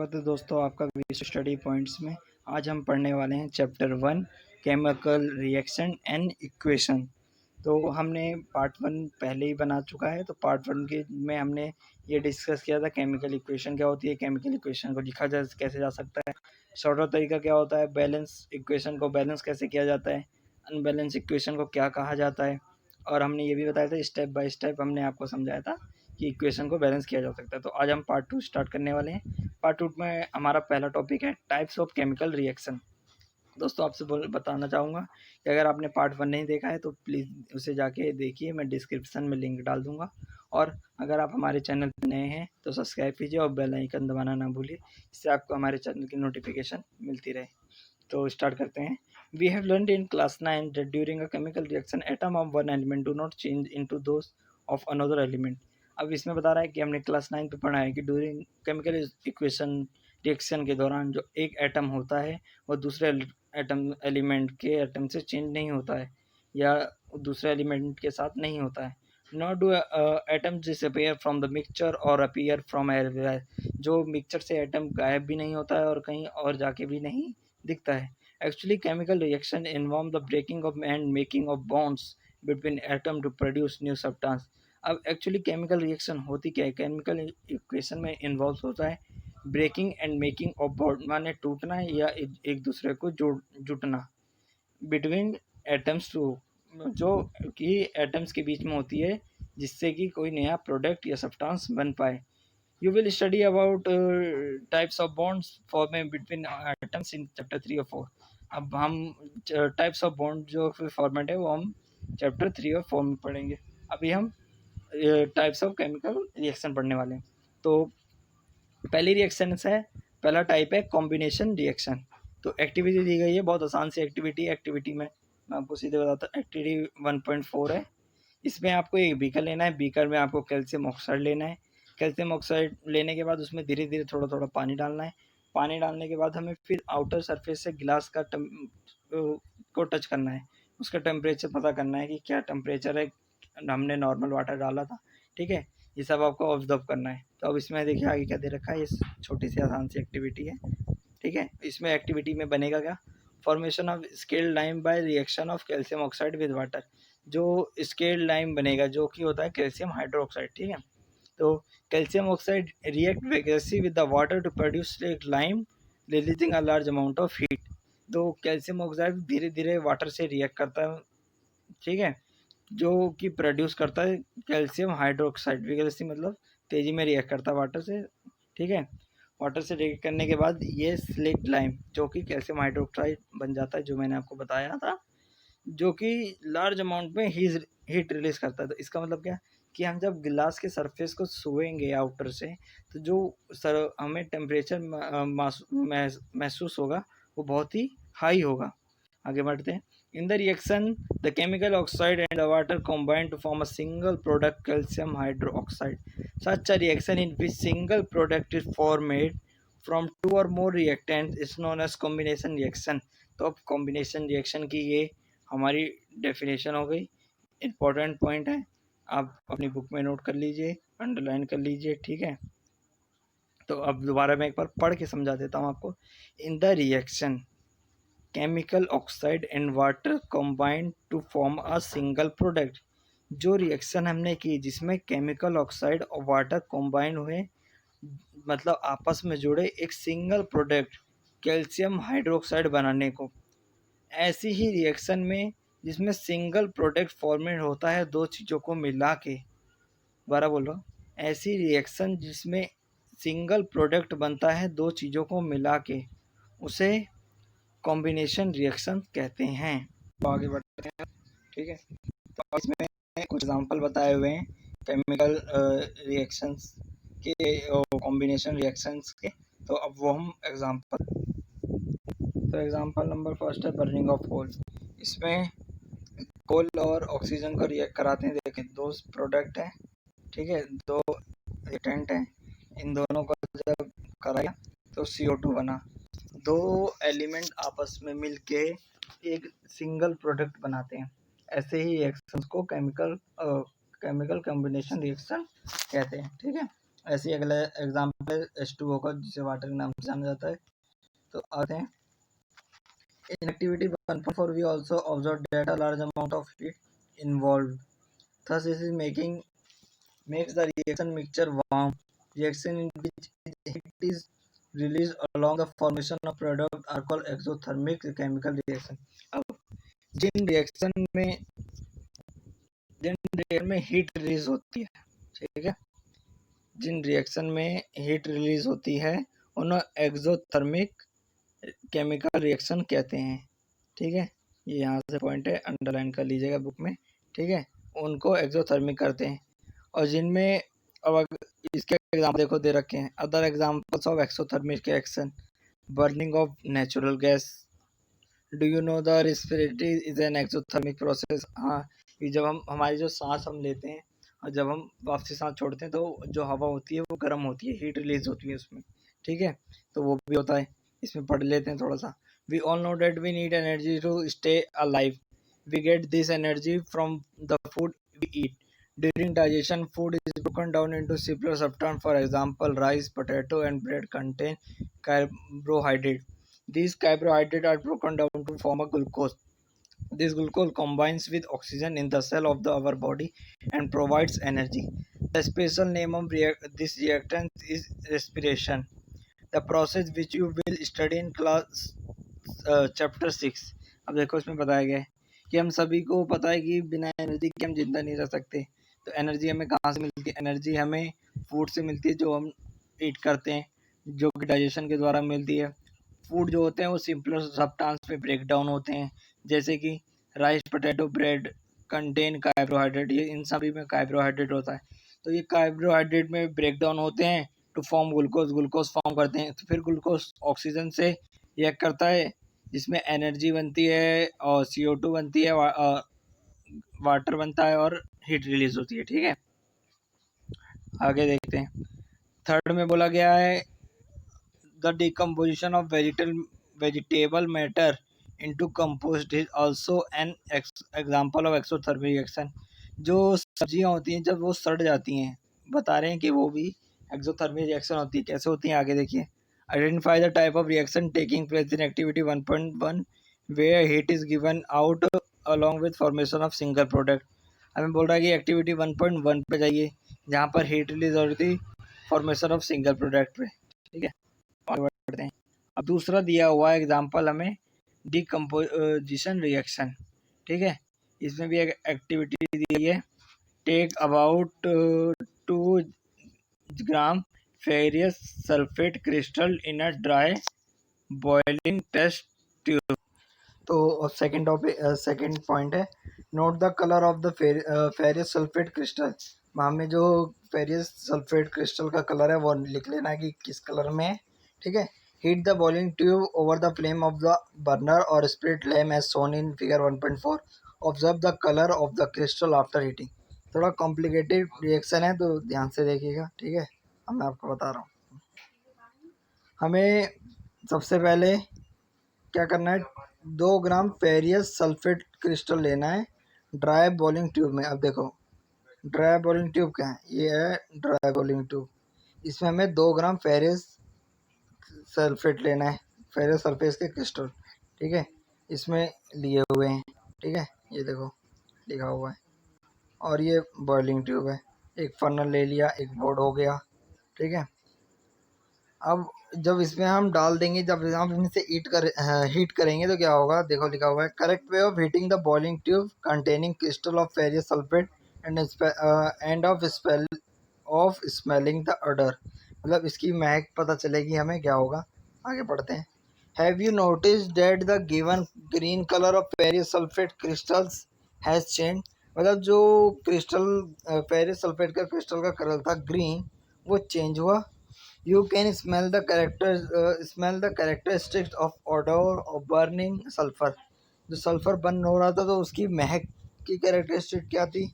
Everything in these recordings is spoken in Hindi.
स्वागत है दोस्तों आपका विश्व स्टडी पॉइंट्स में। आज हम पढ़ने वाले हैं chapter 1 chemical reaction and equation. तो हमने पार्ट 1 पहले ही बना चुका है। तो पार्ट 1 के में हमने ये डिस्कस किया था केमिकल इक्वेशन क्या होती है, केमिकल इक्वेशन को लिखा कैसे जा सकता है, शॉर्टर तरीका क्या होता है, बैलेंस इक्वेशन को बैलेंस कैसे किया जाता है, अनबैलेंस इक्वेशन को क्या कहा जाता है। और हमने ये भी बताया था स्टेप बाय स्टेप हमने आपको समझाया था कि इक्वेशन को बैलेंस किया जा सकता है। तो आज हम पार्ट 2 स्टार्ट करने वाले हैं। पार्ट 2 में हमारा पहला टॉपिक है टाइप्स ऑफ केमिकल रिएक्शन। दोस्तों आपसे बताना चाहूँगा कि अगर आपने पार्ट 1 नहीं देखा है तो प्लीज़ उसे जाके देखिए, मैं डिस्क्रिप्शन में लिंक डाल दूँगा। और अगर आप हमारे चैनल पर नए हैं तो सब्सक्राइब कीजिए और बेल आइकन दबाना ना भूलिए, इससे आपको हमारे चैनल की नोटिफिकेशन मिलती रहे। तो स्टार्ट करते हैं। We have learned in class 9 that during a chemical reaction, atom of one element do not change into those of another element. अब इसमें बता रहा है कि हमने क्लास 9 पे पढ़ा है कि ड्यूरिंग केमिकल इक्वेशन रिएक्शन के दौरान जो एक एटम होता है वो दूसरे एटम एलिमेंट के एटम से चेंज नहीं होता है या दूसरे एलिमेंट के साथ नहीं होता है। Not do atom disappear from the mixture और अपीयर फ्रॉम एवरीवेयर। जो मिक्सचर से एटम गायब भी नहीं होता है और कहीं और जाके भी नहीं दिखता है। Actually, chemical reaction involve the breaking of and making of bonds between atom to produce new substance. अब एक्चुअली केमिकल रिएक्शन होती क्या है, केमिकल इक्वेशन में इन्वॉल्व होता है breaking and making of bond, माने टूटना या एक दूसरे को जुटना बिटवीन एटम्स टू, जो कि एटम्स के बीच में होती है जिससे कि कोई नया प्रोडक्ट या सब्सटेंस बन पाए। You will study about types of bonds formed between atoms in chapter 3 और 4। अब हम टाइप्स ऑफ बॉन्ड जो फॉर्मेट है वो हम चैप्टर 3 और 4 में पढ़ेंगे। अभी हम टाइप्स ऑफ केमिकल रिएक्शन पढ़ने वाले हैं। तो पहली रिएक्शन है, पहला टाइप है कॉम्बिनेशन रिएक्शन। तो एक्टिविटी दी गई है, बहुत आसान सी एक्टिविटी में मैं आपको सीधे बताता हूँ। एक्टिविटी 1.4 है। इसमें आपको एक बीकर लेना है, बीकर में आपको कैल्शियम ऑक्साइड लेना है। कैल्शियम ऑक्साइड लेने के बाद उसमें धीरे धीरे थोड़ा थोड़ा पानी डालना है। पानी डालने के बाद हमें फिर आउटर सरफेस से गिलास का को टच करना है, उसका टेम्परेचर पता करना है कि क्या टेम्परेचर है। हमने नॉर्मल वाटर डाला था, ठीक है, ये सब आपको ऑब्जर्व करना है। तो अब इसमें देखिए आगे क्या दे रखा है, ये छोटी सी आसान सी एक्टिविटी है, ठीक है। इसमें एक्टिविटी में बनेगा क्या, formation of scaled lime by reaction of calcium oxide with water. जो स्केल्ड लाइम बनेगा जो कि होता है कैल्शियम हाइड्रोक्साइड, ठीक है। तो calcium oxide react vigorously with the water to produce lime releasing a large amount of heat। तो कैल्शियम ऑक्साइड धीरे धीरे वाटर से रिएक्ट करता है, ठीक है, जो कि प्रोड्यूस करता है कैल्शियम हाइड्रोक्साइड। vigorously मतलब तेजी में रिएक्ट करता है वाटर से, ठीक है। वाटर से रिएक्ट करने के बाद ये स्लेक्ट लाइम जो कि कैल्शियम हाइड्रोक्साइड बन जाता है, जो मैंने आपको बताया था, जो कि लार्ज अमाउंट में हीट रिलीज करता है। तो इसका मतलब क्या कि हम जब गिलास के सरफेस को छुएंगे आउटर से तो जो हमें टेम्परेचर महसूस होगा वो बहुत ही हाई होगा। आगे बढ़ते हैं। इन the reaction the chemical oxide and the water combine to form a single product calcium hydroxide. Such a reaction in which single product is formed from two or more reactants is known as combination reaction। तो अब कॉम्बिनेशन रिएक्शन की ये हमारी डेफिनेशन हो गई। इम्पोर्टेंट पॉइंट है, आप अपनी बुक में नोट कर लीजिए, अंडरलाइन कर लीजिए, ठीक है। तो अब दोबारा मैं एक बार पढ़ के समझा देता हूँ आपको। In the reaction chemical oxide and water combined to form a single product. जो रिएक्शन हमने की जिसमें केमिकल ऑक्साइड और वाटर कंबाइंड हुए, मतलब आपस में जुड़े एक सिंगल प्रोडक्ट कैल्शियम हाइड्रोक्साइड बनाने को, ऐसी ही रिएक्शन में जिसमें सिंगल प्रोडक्ट फॉर्मेट होता है दो चीज़ों को मिला के, दोबारा बोल रहा हूँ, ऐसी रिएक्शन जिसमें सिंगल प्रोडक्ट बनता है दो चीज़ों को मिला के, उसे कॉम्बिनेशन रिएक्शन कहते हैं। तो आगे बढ़ते हैं, ठीक है। तो इसमें कुछ एग्जांपल बताए हुए हैं केमिकल रिएक्शंस के, कॉम्बिनेशन रिएक्शंस के। तो अब वो हम एग्जांपल, तो एग्जांपल नंबर फर्स्ट है बर्निंग ऑफ कोल। इसमें कोल और ऑक्सीजन को रिएक्ट कराते हैं। देखें दो प्रोडक्ट हैं, ठीक है, दो रिएक्टेंट हैं, इन दोनों को जब कराया तो CO2 बना। दो एलिमेंट आपस में मिलके एक सिंगल प्रोडक्ट बनाते हैं। ऐसे ही रिएक्शंस को केमिकल कॉम्बिनेशन रिएक्शन कहते हैं, ठीक है। ऐसे ही अगला एग्जाम्पल H2O का, जिसे वाटर के नाम से जाना जाता है। तो आते हैं in activity 1.4, we also observed that a large amount of heat involved. Thus, this is makes the reaction mixture warm. Reaction in which heat is released along the formation of product are called exothermic chemical reaction. अब जिन रिएक्शन में हीट रिलीज होती है, ठीक है, जिन रिएक्शन में हीट रिलीज होती है उन्हें एक्सोथर्मिक केमिकल रिएक्शन कहते हैं, ठीक है। ये यहाँ से पॉइंट है, अंडरलाइन कर लीजिएगा बुक में, ठीक है। उनको एक्सोथर्मिक करते हैं। और जिनमें अब इसके एग्जाम्पल देखो दे रखे हैं, other examples of exothermic reaction, burning of natural gas. Do you know the respiratory is an exothermic process. हाँ, कि जब हमारी जो सांस हम लेते हैं और जब हम वापसी सांस छोड़ते हैं तो जो हवा होती है वो गर्म होती है, हीट रिलीज होती है उसमें, ठीक है। तो वो भी होता है, इसमें पढ़ लेते हैं थोड़ा सा। We all know that we need energy to stay alive. We get this energy from the food we eat. During digestion, food is broken down into simpler substances. For example, rice, potato, and bread contain carbohydrate. These carbohydrates are broken down to form a glucose. This glucose combines with oxygen in the cell of our body and provides energy. The special name of this reactant is respiration. The process which you will study in class chapter 6। अब देखो इसमें बताया गया है कि हम सभी को पता है कि बिना एनर्जी के हम जिंदा नहीं रह सकते। तो एनर्जी हमें कहाँ से मिलती है? एनर्जी हमें फूड से मिलती है, जो हम ईट करते हैं, जो कि डाइजेशन के द्वारा मिलती है। फूड जो होते हैं वो सिंपलर सब्सटेंस पे ब्रेक डाउन होते हैं, जैसे कि rice, potato, bread contain carbohydrate. ये इन सभी में कार्बोहाइड्रेट होता है। तो ये कार्बोहाइड्रेट में ब्रेक डाउन होते हैं to form glucose. Glucose form करते हैं, तो फिर ग्लूकोज ऑक्सीजन से रिएक्ट करता है, जिसमें एनर्जी बनती है और CO2 बनती है, वाटर बनता है और हीट रिलीज होती है, ठीक है। आगे देखते हैं। थर्ड में बोला गया है the decomposition of vegetable matter into compost is also an example of exothermic reaction। जो सब्जियां होती हैं जब वो सड़ जाती हैं, बता रहे हैं कि वो भी एक्सोथर्मिक रिएक्शन होती है। कैसे होती हैं आगे देखिए। Identify the type of reaction taking place in activity 1.1 where heat is given out along with formation of single product. हमें बोल रहा है कि एक्टिविटी 1.1 पे जाइए, जहाँ पर हीट रिलीज हो रही थी फॉर्मेशन ऑफ सिंगल प्रोडक्ट पे, ठीक है। आगे बढ़ते हैं। अब दूसरा दिया हुआ एग्जांपल हमें डिकम्पोजिशन रिएक्शन, ठीक है। इसमें भी एक एक्टिविटी दी है। Take about 2 gram ferrous sulphate crystal in a dry boiling test tube. तो सेकंड पॉइंट है, note the colour of the ferrous sulphate crystal. हमें जो फेरियस सल्फेट क्रिस्टल का कलर है वो लिख लेना है कि किस कलर में है, ठीक है। Heat the boiling tube over the flame of the burner और split flame as shown in figure 1.4। Observe the colour of the crystal after heating. थोड़ा कॉम्प्लिकेटेड रिएक्शन है तो ध्यान से देखिएगा, ठीक है। अब मैं आपको बता रहा हूँ। हमें सबसे पहले क्या करना है, 2 ग्राम फेरियस सल्फेट क्रिस्टल लेना है ड्राई बॉइलिंग ट्यूब में। अब देखो ड्राई बॉइलिंग ट्यूब क्या है, ये है ड्राई बॉइलिंग ट्यूब। इसमें हमें 2 ग्राम फेरियस सल्फेट लेना है, फेरियस सल्फेट के क्रिस्टल, ठीक है। इसमें लिए हुए हैं, ठीक है, ये देखो लिखा हुआ है। और ये बॉइलिंग ट्यूब है, एक फर्नल ले लिया, एक बोर्ड हो गया, ठीक है। अब जब इसमें हम डाल देंगे, जब हम इनसे हीट करेंगे तो क्या होगा, देखो लिखा हुआ है correct way of heating the boiling tube containing crystal of ferrous sulphate end of smelling the order. मतलब इसकी महक पता चलेगी हमें, क्या होगा। आगे पढ़ते हैं। Have you notice that the given green colour of ferrous sulphate crystals has change. मतलब जो क्रिस्टल फेरियस सल्फेट का क्रिस्टल का कलर था ग्रीन, वो चेंज हुआ। You can smell the characteristics of odor of burning sulfur। जो सल्फर बर्न हो रहा था तो उसकी महक की कैरेक्टरिस्टिक क्या थी,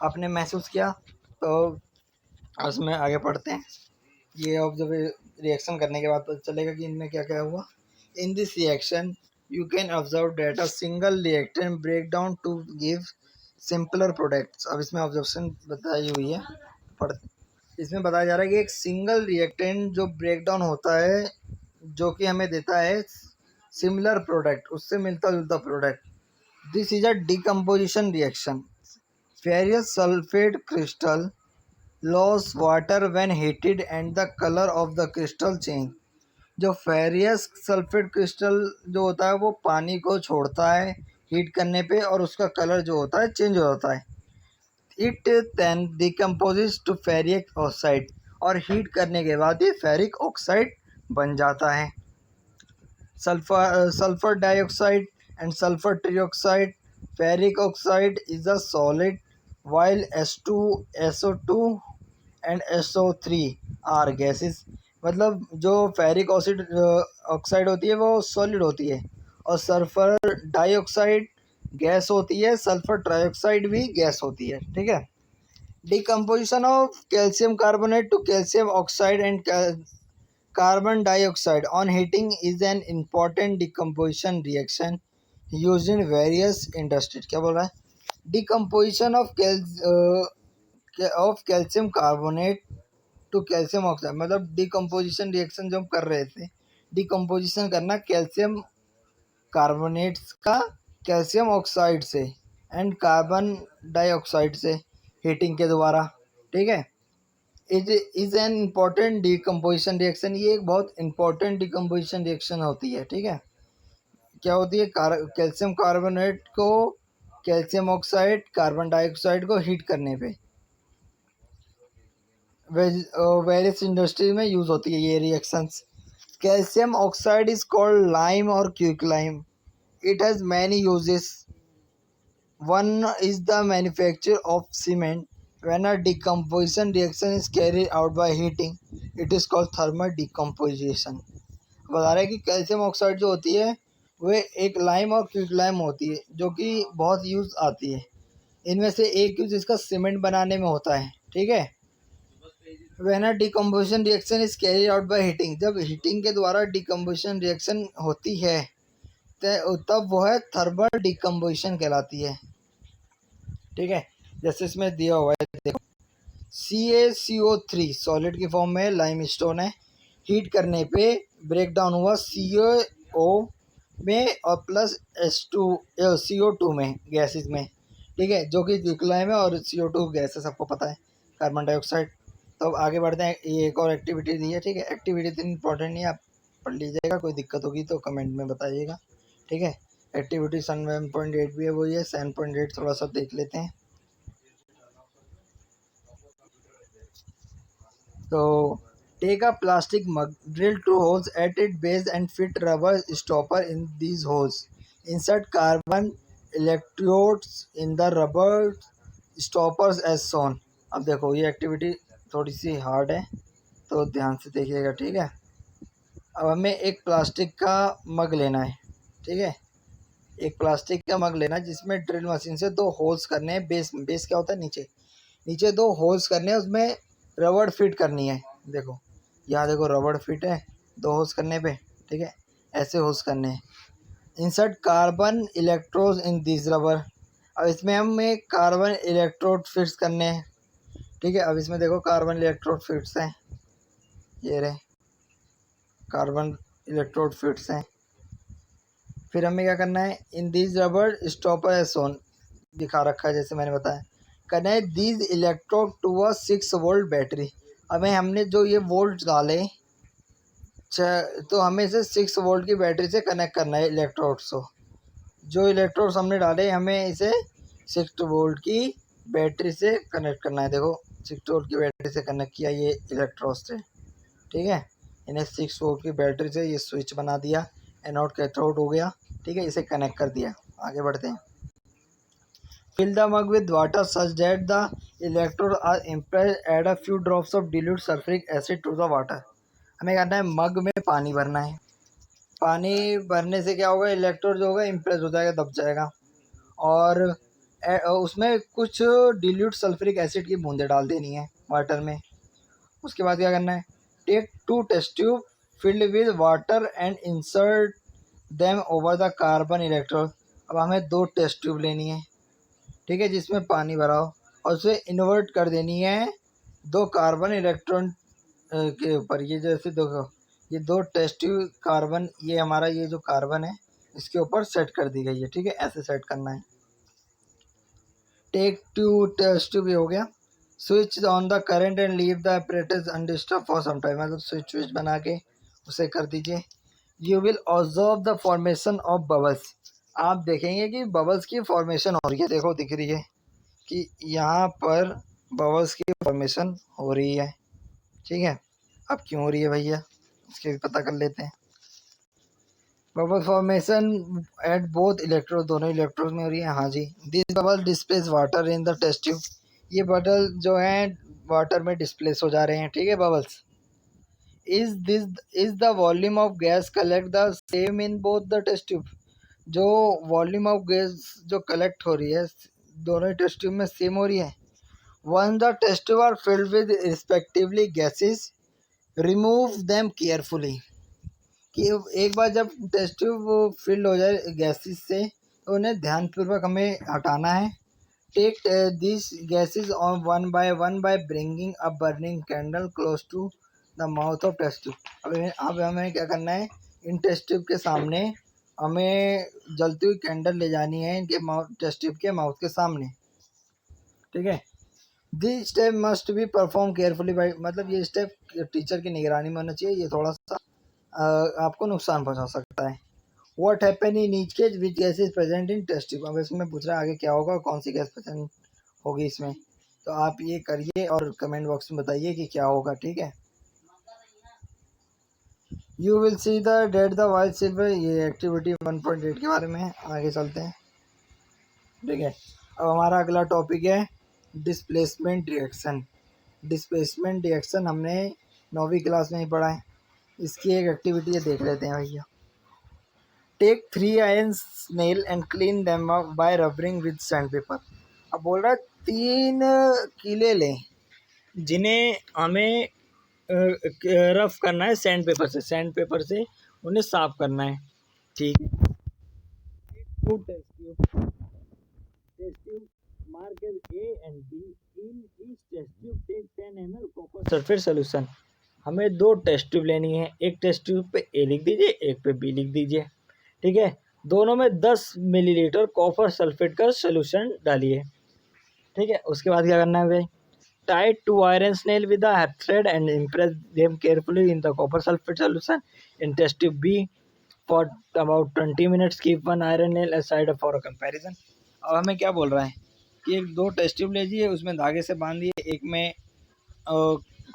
आपने महसूस किया। तो उसमें आगे पढ़ते हैं। ये ऑब्जर्व रिएक्शन करने के बाद पता चलेगा कि इनमें क्या क्या हुआ। In this reaction you can observe that a single reactant break down to give simpler products. अब इसमें ऑब्जर्वेशन बताई हुई है, पढ़ते। इसमें बताया जा रहा है कि एक सिंगल रिएक्टेंट जो ब्रेक डाउन होता है जो कि हमें देता है सिमिलर प्रोडक्ट, उससे मिलता जुलता product. This is a decomposition reaction. Furious sulphate crystal loss water when heated and the colour of the crystal change. जो फेरियस सल्फेट क्रिस्टल जो होता है वो पानी को छोड़ता है हीट करने पे, और उसका कलर जो होता है चेंज हो जाता है। It then decomposes to ferric oxide, और हीट करने के बाद ये फेरिक ऑक्साइड बन जाता है। sulfur dioxide and sulfur trioxide. Ferric oxide is a solid, while S2, SO2 and SO3 are gases. मतलब जो फेरिक ऑक्साइड होती है वो सॉलिड होती है, और सल्फर डाइऑक्साइड गैस होती है, सल्फर ट्राइऑक्साइड भी गैस होती है। ठीक है। Decomposition of calcium carbonate to calcium oxide and carbon dioxide on heating is an important decomposition reaction used in various industries। क्या बोल रहा है? Decomposition of calcium carbonate to calcium oxide, मतलब डिकम्पोजिशन रिएक्शन जो हम कर रहे थे, डिकम्पोजिशन करना कैल्शियम कार्बोनेट्स का कैल्शियम ऑक्साइड से एंड कार्बन डाइऑक्साइड से हीटिंग के द्वारा। ठीक है। It is an important decomposition reaction. ये एक बहुत इंपॉर्टेंट डिकम्पोजिशन रिएक्शन होती है। ठीक है। क्या होती है? कैल्शियम कार्बोनेट को कैल्शियम ऑक्साइड कार्बन डाइऑक्साइड को हीट करने पे वेरियस इंडस्ट्री में यूज़ होती है ये reactions. Calcium oxide is called lime और quicklime. It has many uses. One is the manufacture of cement. When a decomposition reaction is carried out by heating, it is called thermal decomposition। बता रहा है कि कैल्शियम ऑक्साइड जो होती है वह एक लाइम और क्विक लाइम होती है जो कि बहुत यूज़ आती है। इनमें से एक यूज़ इसका सीमेंट बनाने में होता है। ठीक है। When a decomposition reaction is carried out by heating, जब हीटिंग के द्वारा डिकम्पोजिशन रिएक्शन होती है तब वह थर्मल डिकम्पोजिशन कहलाती है। ठीक है। जैसे इसमें दिया हुआ है, देखो CaCO3 सॉलिड की फॉर्म में लाइम स्टोन है। हीट करने पे ब्रेक डाउन हुआ CO में और प्लस CO2 में गैसेस में। ठीक है। जो कि क्विकलाइम है और CO2 गैस है, सबको पता है, कार्बन डाइऑक्साइड। तो अब आगे बढ़ते हैं। ये एक और एक्टिविटी दी है। ठीक है। एक्टिविटी इतनी इंपॉर्टेंट नहीं है, आप पढ़ लीजिएगा। कोई दिक्कत होगी तो कमेंट में बताइएगा। ठीक है। एक्टिविटी 7.8 भी है, वो ये 7.8 थोड़ा सा देख लेते हैं। So take a plastic mug, drill 2 holes at its base and fit rubber stopper in these holes. Insert carbon electrodes in the rubber stoppers as shown। अब देखो ये एक्टिविटी थोड़ी सी हार्ड है तो ध्यान से देखिएगा। ठीक है। अब हमें एक प्लास्टिक का मग लेना है। ठीक है। एक प्लास्टिक का मग लेना है जिसमें ड्रिल मशीन से 2 होल्स करने हैं। बेस क्या होता है? नीचे नीचे 2 होल्स करने हैं, उसमें रबड़ फिट करनी है। देखो यहाँ देखो रबड़ फिट है 2 होल्स करने पे। ठीक है। ऐसे होल्स करने हैं। Insert carbon electrode in this rubber. अब इसमें हमें कार्बन इलेक्ट्रोड फिट्स करने हैं। ठीक है। अब इसमें देखो कार्बन इलेक्ट्रोड फिट्स हैं, ये रहे कार्बन इलेक्ट्रोड फिट्स हैं। फिर हमें क्या करना है? In this rubber stopper as shown, दिखा रखा है जैसे मैंने बताया। Connect these electrode to a 6 volt battery. हमें हमने जो ये वोल्ट डाले तो हमें इसे 6 वोल्ट की बैटरी से कनेक्ट करना है इलेक्ट्रोड्स को। जो इलेक्ट्रोड्स हमने डाले हमें इसे 6 वोल्ट की बैटरी से कनेक्ट करना है। देखो 6 वोल्ट की बैटरी से कनेक्ट किया ये इलेक्ट्रोड्स से। ठीक है। इन्हें 6 वोल्ट की बैटरी से ये स्विच बना दिया, एनोड कैथोड हो गया। ठीक है। इसे कनेक्ट कर दिया। आगे बढ़ते हैं। Fill the mug with water such that the electrodes are impressed. Add a few drops of dilute sulfuric acid to the water। हमें करना है मग में पानी भरना है। पानी भरने से क्या होगा? इलेक्ट्रोड जो होगा इम्प्रेस हो जाएगा, दब जाएगा, और उसमें कुछ डिल्यूट सल्फ्यूरिक एसिड की बूंदें डाल देनी है वाटर में। उसके बाद क्या करना है? Take 2 test tube filled with water and insert them over the carbon electrode. अब हमें 2 टेस्ट ट्यूब लेनी है। ठीक है। जिसमें पानी भरा हो, और उसे इन्वर्ट कर देनी है दो कार्बन इलेक्ट्रॉन के ऊपर ये जैसे देखो, ये दो टेस्ट ट्यूब कार्बन, ये हमारा ये जो कार्बन है इसके ऊपर सेट कर दी गई है। ठीक है, ऐसे सेट करना है। टेक टू टेस्ट ट्यूब हो गया। Switch on the current and leave the apparatus undisturbed for some time, मतलब स्विच बना के उसे कर दीजिए। You will observe the formation of bubbles, आप देखेंगे कि बबल्स की फॉर्मेशन हो रही है। देखो दिख रही है कि यहाँ पर बबल्स की फॉर्मेशन हो रही है। ठीक है, अब क्यों हो रही है भैया, इसके भी पता कर लेते हैं। Bubble formation at both electrode, दोनों इलेक्ट्रोड में हो रही है। हाँ जी। This bubble displace water in the test tube, ये बबल जो है वाटर में डिस्प्लेस हो जा रहे हैं। ठीक है, bubbles. Is the volume of gas collect the same in both the test tube, जो वॉल्यूम ऑफ गैस जो कलेक्ट हो रही है दोनों टेस्ट ट्यूब में सेम हो रही है। One the test tube are filled with respectively gases, remove them carefully, कि एक बार जब टेस्ट ट्यूब फिल हो जाए गैसेस से तो उन्हें ध्यानपूर्वक हमें हटाना है। Take this gases on one by bringing a burning candle close to the mouth of test tube. अब हमें क्या करना है, इन टेस्ट ट्यूब के सामने हमें जलती हुई कैंडल ले जानी है इनके टेस्ट ट्यूब के माउथ के सामने। ठीक है, this step must be perform carefully by, मतलब ये स्टेप टीचर की निगरानी में होना चाहिए, ये थोड़ा सा आपको नुकसान पहुंचा सकता है। What happen in each case which gas is present in test tube, अब इसमें पूछ रहा है आगे क्या होगा और कौन सी गैस प्रेजेंट होगी इसमें, तो आप ये करिए और कमेंट बॉक्स में बताइए कि क्या होगा। ठीक है, you will see the date the white silver, ये एक्टिविटी 1.8 के बारे में है। आगे चलते हैं। ठीक है, अब हमारा अगला टॉपिक है डिस्प्लेसमेंट रिएक्शन। डिस्प्लेसमेंट रिएक्शन हमने 9वीं क्लास में ही पढ़ा है, इसकी एक एक्टिविटी देख लेते हैं भैया। Take 3 iron nail and clean them by rubbing with sand paper. अब बोल रहा है 3 कीले लें जिन्हें हमें रफ करना है सैंड पेपर से, सैंड पेपर से उन्हें साफ करना है। ठीक है, test tube mark A and B, in each test tube take 10 ml copper sulphate solution. हमें दो टेस्ट ट्यूब लेनी है, एक टेस्ट ट्यूब पे ए लिख दीजिए, एक पे बी लिख दीजिए। ठीक है, दोनों में 10 मिलीलीटर कॉपर सल्फेट का सोल्यूशन डालिए। ठीक है, उसके बाद क्या करना है भाई, टाइट टू आयरन स्नेल with a thread and immerse them carefully in the copper sulphate solution in test tube B for about 20 minutes, keep one iron nail aside for a comparison. अब हमें क्या बोल रहा है कि एक दो टेस्ट ट्यूब लीजिए, उसमें धागे से बांध दिए, एक में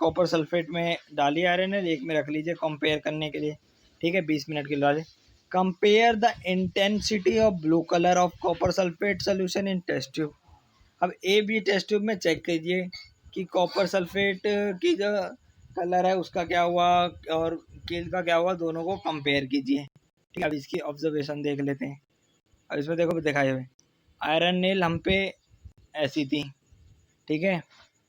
कॉपर सल्फेट में डालिए आयरन नेल, एक में रख लीजिए कंपेयर करने के लिए। ठीक है, 20 मिनट के लिए डालिए। Compare the intensity of blue colour of copper sulphate solution in test tube. अब ए बी टेस्ट ट्यूब में चेक कीजिए कि कॉपर सल्फेट की जो कलर है उसका क्या हुआ और कील का क्या हुआ, दोनों को कंपेयर कीजिए। ठीक है, अब इसकी ऑब्जर्वेशन देख लेते हैं। अब इसमें देखो दिखाई हुए आयरन नेल हम पे ऐसी थी। ठीक है,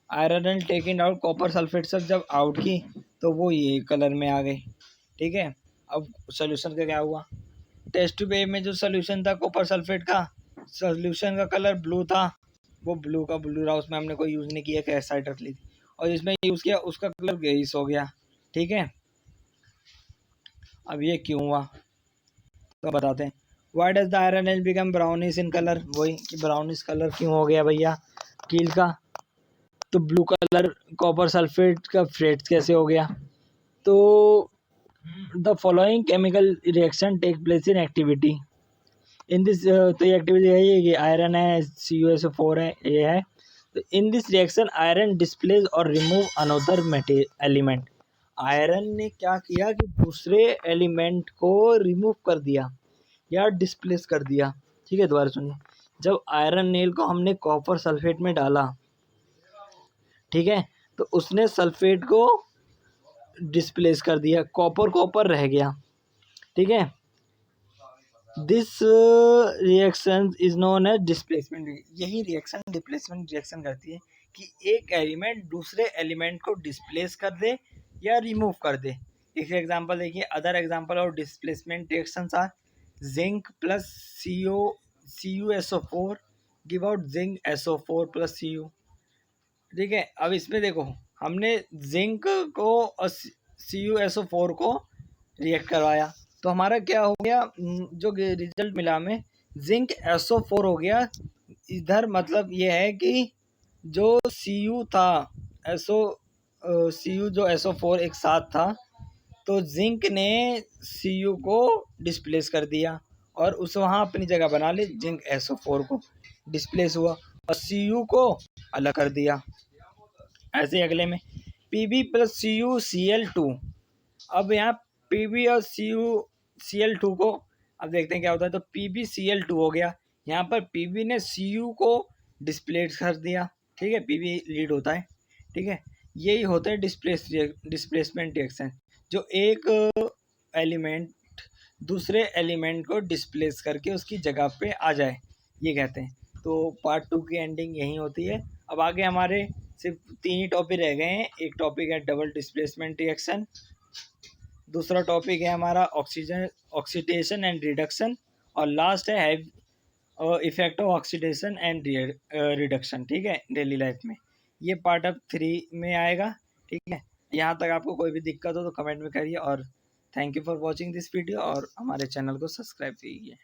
iron nail taking out copper sulphate से जब आउट की तो वो ये कलर में आ गई। ठीक है, अब सोल्यूशन का क्या हुआ, टेस्ट ट्यूब ए में जो सोल्यूशन था कॉपर सल्फेट का, सोल्यूशन का कलर ब्लू था, वो ब्लू का ब्लू रहा, उसमें हमने कोई यूज़ नहीं किया, कैश साइड रख ली। और इसमें यूज़ किया उसका कलर ग्रेइश हो गया। ठीक है, अब ये क्यों हुआ तो बताते हैं। Why does the iron nail become brownish in colour, वही कि ब्राउनिश कलर क्यों हो गया भैया कील का, तो ब्लू कलर कॉपर सल्फेट का फ्रेट कैसे हो गया। तो the following chemical reaction take place in activity in this, तो ये एक्टिविटी है कि आयरन है, CuSO4 है, ये है। तो इन दिस रिएक्शन आयरन डिस्प्लेस और रिमूव अनदर एलिमेंट, आयरन ने क्या किया कि दूसरे एलिमेंट को रिमूव कर दिया या डिस्प्लेस कर दिया। ठीक है, दोबारा सुनिए, जब आयरन नेल को हमने कॉपर सल्फेट में डाला, ठीक है, तो उसने सल्फेट को डिस्प्लेस कर दिया, कॉपर कॉपर रह गया। ठीक है, this reaction is known as displacement. यही रिएक्शन डिस्प्लेसमेंट रिएक्शन करती है कि एक एलिमेंट दूसरे एलिमेंट को डिस्प्लेस कर दे या रिमूव कर दे। एक एग्जांपल देखिए, other example of displacement reactions are zinc plus CuSO4 give out zinc SO4 plus Cu। ठीक है, अब इसमें देखो हमने जिंक को और CuSO4 को रिएक्ट करवाया, तो हमारा क्या हो गया, जो रिजल्ट मिला हमें जिंक SO4 हो गया। इधर मतलब ये है कि जो Cu था Cu जो SO4 एक साथ था, तो जिंक ने Cu को डिस्प्लेस कर दिया और उस वहाँ अपनी जगह बना ली, जिंक SO4 को डिस्प्लेस हुआ और Cu को अलग कर दिया। ऐसे अगले में Pb प्लस CuCl2। अब यहाँ Pb और CuCl2 को अब देखते हैं क्या होता है। तो PbCl2 हो गया, यहाँ पर Pb ने Cu को डिस्प्लेस कर दिया, ठीक है, Pb लीड होता है, ठीक है। यही होता है डिस्प्लेसमेंट रिएक्शन, जो एक एलिमेंट दूसरे एलिमेंट को डिस्प्लेस करके उसकी जगह पे आ जाए, ये कहते हैं। तो पार्ट 2 की एंडिंग यही होती है। अब आगे हमारे सिर्फ 3 ही टॉपिक रह गए हैं। एक टॉपिक है डबल डिस्प्लेसमेंट रिएक्शन, दूसरा टॉपिक है हमारा ऑक्सीडेशन एंड रिडक्शन, और लास्ट है effect of oxidation and reduction, ठीक है, डेली लाइफ में। ये पार्ट अब 3 में आएगा, ठीक है। यहाँ तक आपको कोई भी दिक्कत हो तो कमेंट में करिए, और thank you for watching this video, और हमारे चैनल को सब्सक्राइब कीजिए।